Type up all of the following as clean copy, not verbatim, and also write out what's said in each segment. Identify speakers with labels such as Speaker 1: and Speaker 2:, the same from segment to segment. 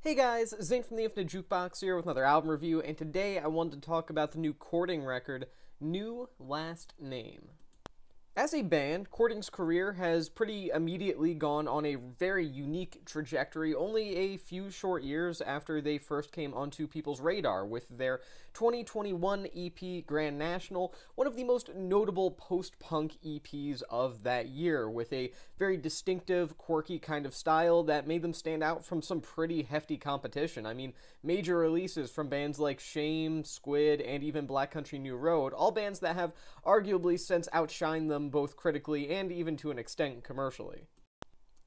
Speaker 1: Hey guys, Zane from the Infinite Jukebox here with another album review, and today I wanted to talk about the new Courting record, New Last Name. As a band, Courting's career has pretty immediately gone on a very unique trajectory only a few short years after they first came onto people's radar with their 2021 EP Grand National, one of the most notable post-punk EPs of that year, with a very distinctive, quirky kind of style that made them stand out from some pretty hefty competition. I mean, major releases from bands like Shame, Squid, and even Black Country New Road, all bands that have arguably since outshined them both critically and even to an extent commercially.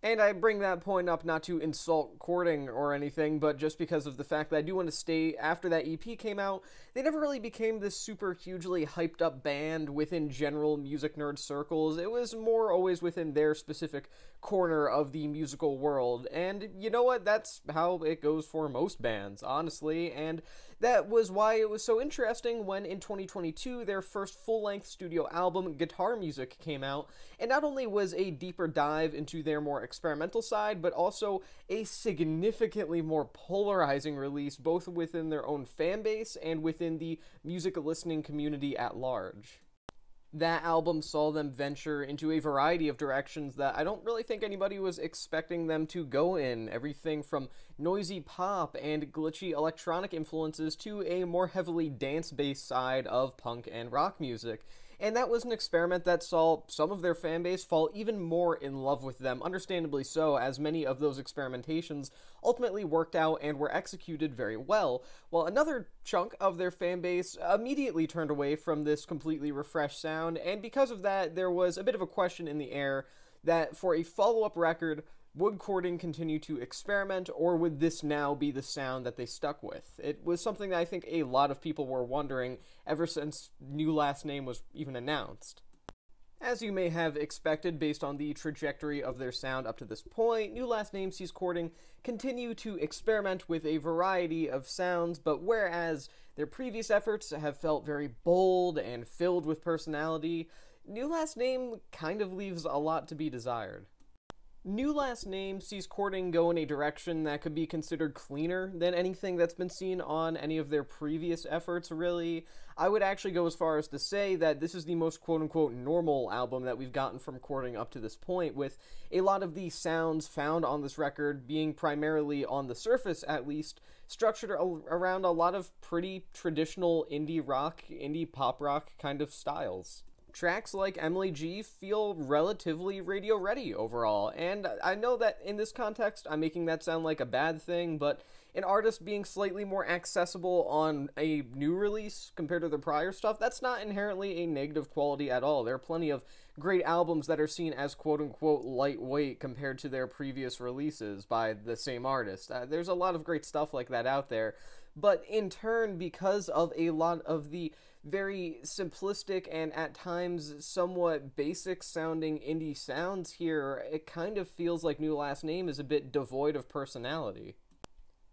Speaker 1: And I bring that point up not to insult Courting or anything, but just because of the fact that I do want to state, after that EP came out, they never really became this super hugely hyped up band within general music nerd circles. It was more always within their specific corner of the musical world, and you know what, that's how it goes for most bands, honestly, and that was why it was so interesting when in 2022 their first full-length studio album, Guitar Music, came out, and not only was a deeper dive into their more experimental side, but also a significantly more polarizing release both within their own fan base and within the music listening community at large. That album saw them venture into a variety of directions that I don't really think anybody was expecting them to go in. Everything from noisy pop and glitchy electronic influences to a more heavily dance-based side of punk and rock music. And that was an experiment that saw some of their fanbase fall even more in love with them, understandably so, as many of those experimentations ultimately worked out and were executed very well, while another chunk of their fanbase immediately turned away from this completely refreshed sound, and because of that, there was a bit of a question in the air that for a follow-up record, would Courting continue to experiment, or would this now be the sound that they stuck with? It was something that I think a lot of people were wondering ever since New Last Name was even announced. As you may have expected based on the trajectory of their sound up to this point, New Last Name sees Courting continue to experiment with a variety of sounds, but whereas their previous efforts have felt very bold and filled with personality, New Last Name kind of leaves a lot to be desired. New Last Name sees Courting go in a direction that could be considered cleaner than anything that's been seen on any of their previous efforts, really. I would actually go as far as to say that this is the most quote-unquote normal album that we've gotten from Courting up to this point, with a lot of the sounds found on this record being primarily, on the surface at least, structured around a lot of pretty traditional indie rock, indie pop rock kind of styles. Tracks like Emily G feel relatively radio-ready overall, and I know that in this context I'm making that sound like a bad thing, but an artist being slightly more accessible on a new release compared to their prior stuff, that's not inherently a negative quality at all. There are plenty of great albums that are seen as quote-unquote lightweight compared to their previous releases by the same artist. There's a lot of great stuff like that out there, but in turn, because of a lot of the very simplistic and at times somewhat basic sounding indie sounds here, it kind of feels like New Last Name is a bit devoid of personality.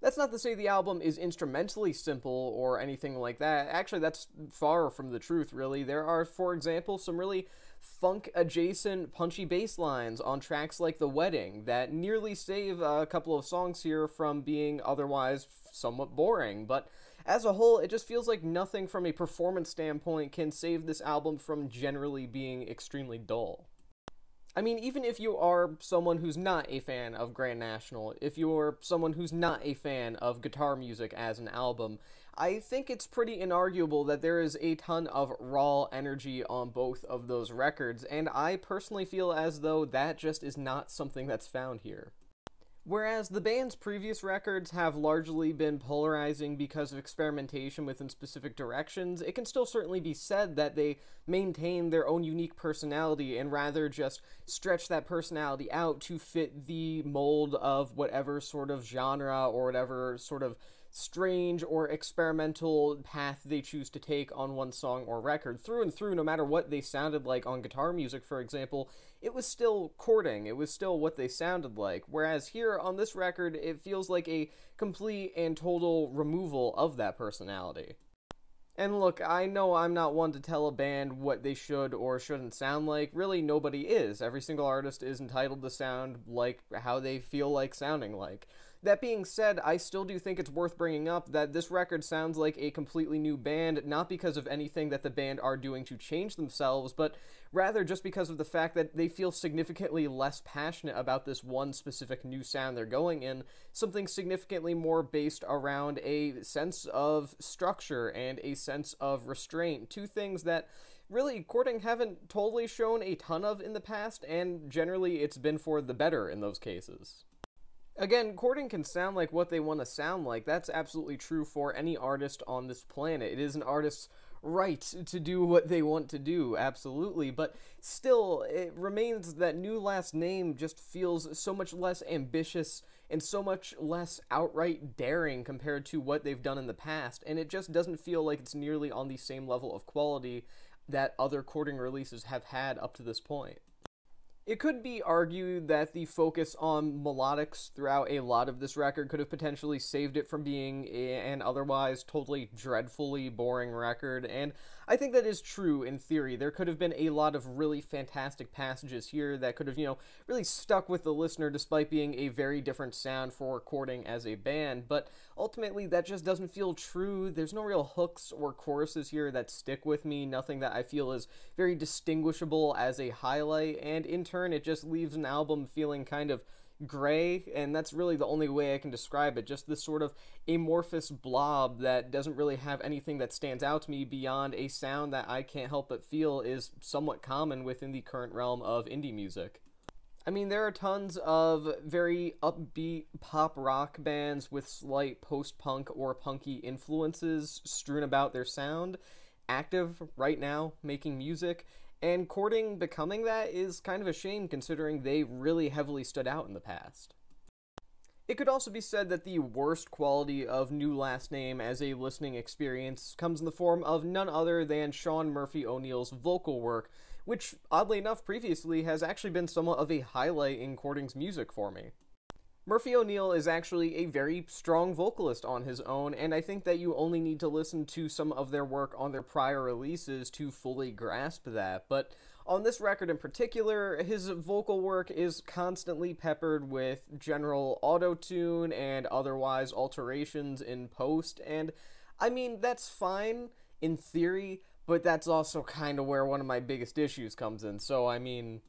Speaker 1: That's not to say the album is instrumentally simple or anything like that. Actually, that's far from the truth, really. There are, for example, some really funk-adjacent punchy bass lines on tracks like The Wedding that nearly save a couple of songs here from being otherwise somewhat boring, but as a whole, it just feels like nothing from a performance standpoint can save this album from generally being extremely dull. I mean, even if you are someone who's not a fan of Grand National, if you're someone who's not a fan of Guitar Music as an album, I think it's pretty inarguable that there is a ton of raw energy on both of those records, and I personally feel as though that just is not something that's found here. Whereas the band's previous records have largely been polarizing because of experimentation within specific directions, it can still certainly be said that they maintain their own unique personality and rather just stretch that personality out to fit the mold of whatever sort of genre or whatever sort of strange or experimental path they choose to take on one song or record. Through and through, no matter what they sounded like on Guitar Music, for example, it was still Courting, it was still what they sounded like, whereas here on this record, it feels like a complete and total removal of that personality. And look, I know I'm not one to tell a band what they should or shouldn't sound like. Really, nobody is. Every single artist is entitled to sound like how they feel like sounding like. That being said, I still do think it's worth bringing up that this record sounds like a completely new band, not because of anything that the band are doing to change themselves, but rather just because of the fact that they feel significantly less passionate about this one specific new sound they're going in, something significantly more based around a sense of structure and a sense of restraint, two things that really courting haven't totally shown a ton of in the past, and generally it's been for the better in those cases. Again, courting can sound like what they want to sound like. That's absolutely true for any artist on this planet. It is an artist's right to do what they want to do, absolutely. But still, it remains that new last name just feels so much less ambitious and so much less outright daring compared to what they've done in the past. And it just doesn't feel like it's nearly on the same level of quality that other courting releases have had up to this point. It could be argued that the focus on melodics throughout a lot of this record could have potentially saved it from being an otherwise totally dreadfully boring record, and I think that is true in theory. There could have been a lot of really fantastic passages here that could have, really stuck with the listener despite being a very different sound for courting as a band, but ultimately that just doesn't feel true. There's no real hooks or choruses here that stick with me, nothing that I feel is very distinguishable as a highlight, and in turn it just leaves an album feeling kind of gray, and that's really the only way I can describe it, just this sort of amorphous blob that doesn't really have anything that stands out to me beyond a sound that I can't help but feel is somewhat common within the current realm of indie music. I mean, there are tons of very upbeat pop rock bands with slight post-punk or punky influences strewn about their sound, active right now, making music, and courting becoming that is kind of a shame considering they really heavily stood out in the past. It could also be said that the worst quality of New Last Name as a listening experience comes in the form of none other than Sean Murphy O'Neill's vocal work, which, oddly enough, previously has actually been somewhat of a highlight in courting's music for me. Murphy O'Neill is actually a very strong vocalist on his own, and I think that you only need to listen to some of their work on their prior releases to fully grasp that, but on this record in particular, his vocal work is constantly peppered with general auto-tune and otherwise alterations in post, and I mean, that's fine in theory, but that's also kind of where one of my biggest issues comes in, so I mean,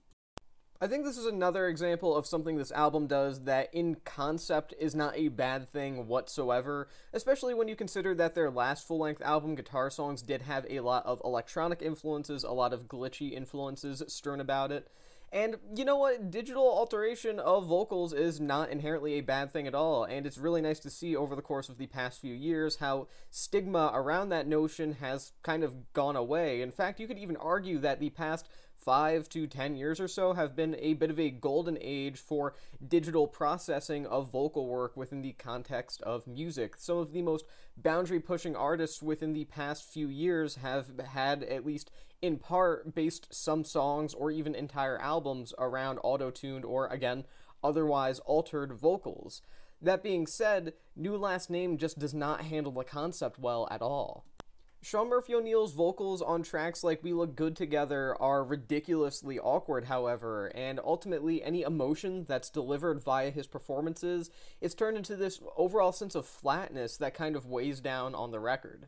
Speaker 1: I think this is another example of something this album does that in concept is not a bad thing whatsoever, especially when you consider that their last full-length album, Guitar Songs, did have a lot of electronic influences, a lot of glitchy influences strewn about it. And you know what? Digital alteration of vocals is not inherently a bad thing at all, and it's really nice to see over the course of the past few years how stigma around that notion has kind of gone away. In fact, you could even argue that the past 5 to 10 years or so have been a bit of a golden age for digital processing of vocal work within the context of music. Some of the most boundary-pushing artists within the past few years have had, at least in part, based some songs or even entire albums around auto-tuned or, again, otherwise altered vocals. That being said, New Last Name just does not handle the concept well at all. Sean Murphy O'Neill's vocals on tracks like We Look Good Together are ridiculously awkward, however, and ultimately any emotion that's delivered via his performances is turned into this overall sense of flatness that kind of weighs down on the record.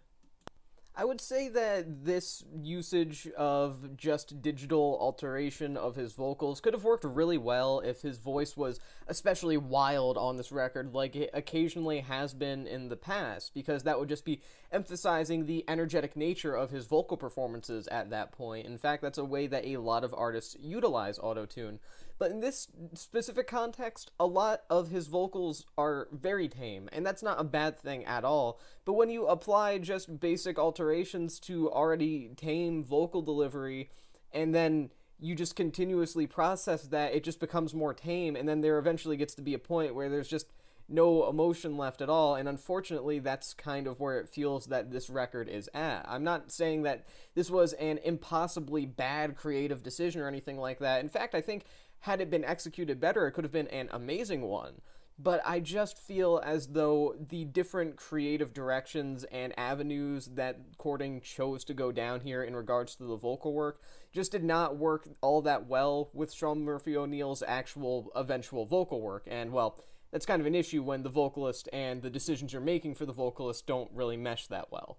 Speaker 1: I would say that this usage of just digital alteration of his vocals could have worked really well if his voice was especially wild on this record like it occasionally has been in the past, because that would just be emphasizing the energetic nature of his vocal performances at that point. In fact, that's a way that a lot of artists utilize autotune. But in this specific context, a lot of his vocals are very tame, and that's not a bad thing at all. But when you apply just basic alterations to already tame vocal delivery, and then you just continuously process that, it just becomes more tame, and then there eventually gets to be a point where there's just no emotion left at all, and unfortunately that's kind of where it feels that this record is at. I'm not saying that this was an impossibly bad creative decision or anything like that. In fact, I think had it been executed better, it could have been an amazing one. But I just feel as though the different creative directions and avenues that courting chose to go down here in regards to the vocal work just did not work all that well with Sean Murphy O'Neill's actual eventual vocal work. And, well, that's kind of an issue when the vocalist and the decisions you're making for the vocalist don't really mesh that well.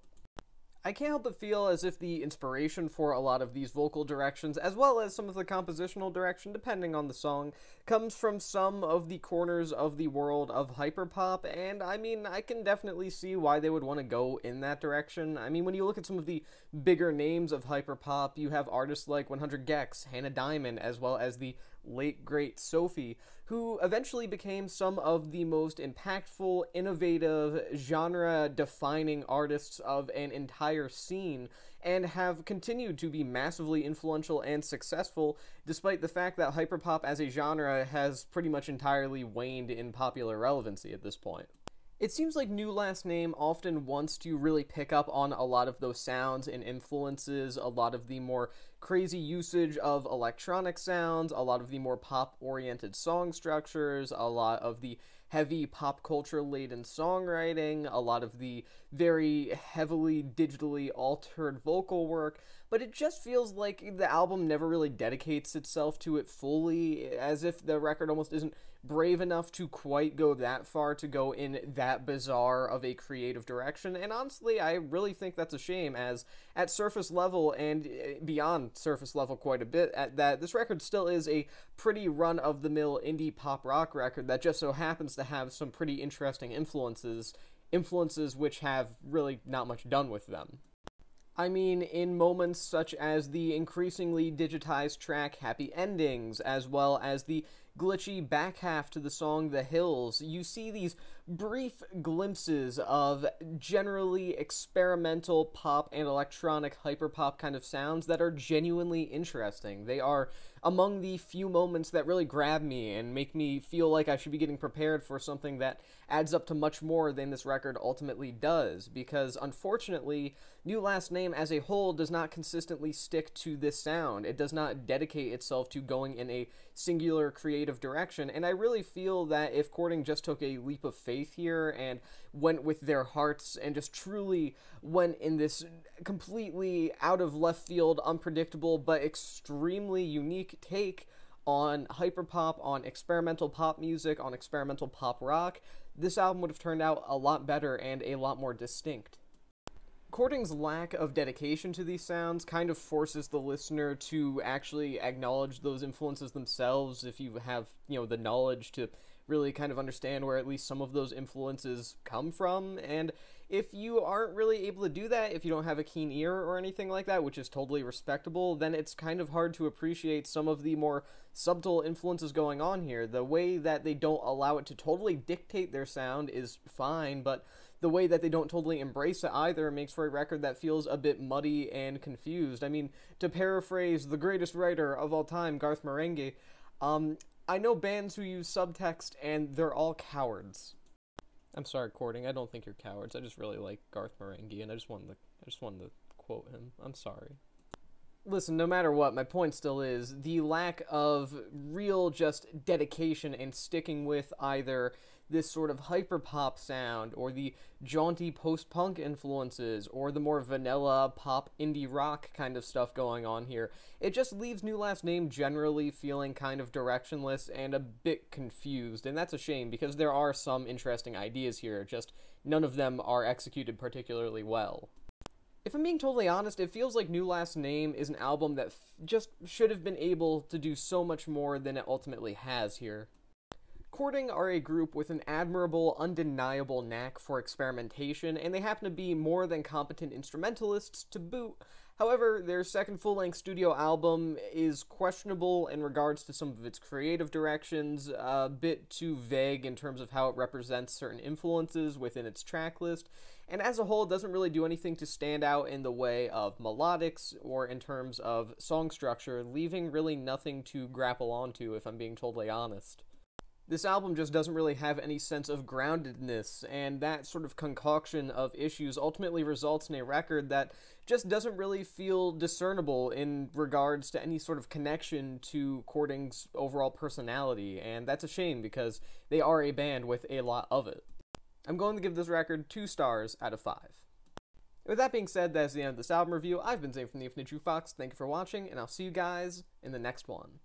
Speaker 1: I can't help but feel as if the inspiration for a lot of these vocal directions, as well as some of the compositional direction, depending on the song, comes from some of the corners of the world of hyperpop, and I mean, I can definitely see why they would want to go in that direction. I mean, when you look at some of the bigger names of hyperpop, you have artists like 100 gecs, Hannah Diamond, as well as the late great Sophie, who eventually became some of the most impactful, innovative, genre-defining artists of an entire scene, and have continued to be massively influential and successful, despite the fact that hyperpop as a genre has pretty much entirely waned in popular relevancy at this point. It seems like New Last Name often wants to really pick up on a lot of those sounds and influences, a lot of the more crazy usage of electronic sounds, a lot of the more pop-oriented song structures, a lot of the heavy pop culture-laden songwriting, a lot of the very heavily digitally altered vocal work, but it just feels like the album never really dedicates itself to it fully, as if the record almost isn't brave enough to quite go that far to go in that bizarre of a creative direction. And honestly, I really think that's a shame, as at surface level and beyond surface level quite a bit, at that this record still is a pretty run-of-the-mill indie pop rock record that just so happens to have some pretty interesting influences which have really not much done with them. I mean, in moments such as the increasingly digitized track Happy Endings, as well as the glitchy back half to the song The Hills, you see these brief glimpses of generally experimental pop and electronic hyperpop kind of sounds that are genuinely interesting. They are among the few moments that really grab me and make me feel like I should be getting prepared for something that adds up to much more than this record ultimately does, because unfortunately, New Last Name as a whole does not consistently stick to this sound. It does not dedicate itself to going in a singular creative direction, and I really feel that if Courting just took a leap of faith here and went with their hearts and just truly went in this completely out of left field, unpredictable, but extremely unique take on hyperpop, on experimental pop music, on experimental pop rock, this album would have turned out a lot better and a lot more distinct. Courting's lack of dedication to these sounds kind of forces the listener to actually acknowledge those influences themselves if you have, the knowledge to really kind of understand where at least some of those influences come from, and if you aren't really able to do that, if you don't have a keen ear or anything like that, which is totally respectable, then it's kind of hard to appreciate some of the more subtle influences going on here. The way that they don't allow it to totally dictate their sound is fine, but the way that they don't totally embrace it either makes for a record that feels a bit muddy and confused. I mean, to paraphrase the greatest writer of all time, Garth Marenghi, I know bands who use subtext and they're all cowards. I'm sorry, Courting, I don't think you're cowards. I just really like Garth Marenghi, and I just wanted to quote him. I'm sorry. Listen, no matter what, my point still is the lack of real just dedication and sticking with either this sort of hyperpop sound, or the jaunty post-punk influences, or the more vanilla pop indie rock kind of stuff going on here. It just leaves New Last Name generally feeling kind of directionless and a bit confused, and that's a shame because there are some interesting ideas here, just none of them are executed particularly well. If I'm being totally honest, it feels like New Last Name is an album that just should have been able to do so much more than it ultimately has here. Courting are a group with an admirable, undeniable knack for experimentation, and they happen to be more than competent instrumentalists to boot. However, their second full-length studio album is questionable in regards to some of its creative directions, a bit too vague in terms of how it represents certain influences within its track list, and as a whole, it doesn't really do anything to stand out in the way of melodics or in terms of song structure, leaving really nothing to grapple onto, if I'm being totally honest. This album just doesn't really have any sense of groundedness, and that sort of concoction of issues ultimately results in a record that just doesn't really feel discernible in regards to any sort of connection to Courting's overall personality, and that's a shame because they are a band with a lot of it. I'm going to give this record 2 stars out of 5. With that being said, that's the end of this album review. I've been Zane from the Infinite Jukebox. Thank you for watching, and I'll see you guys in the next one.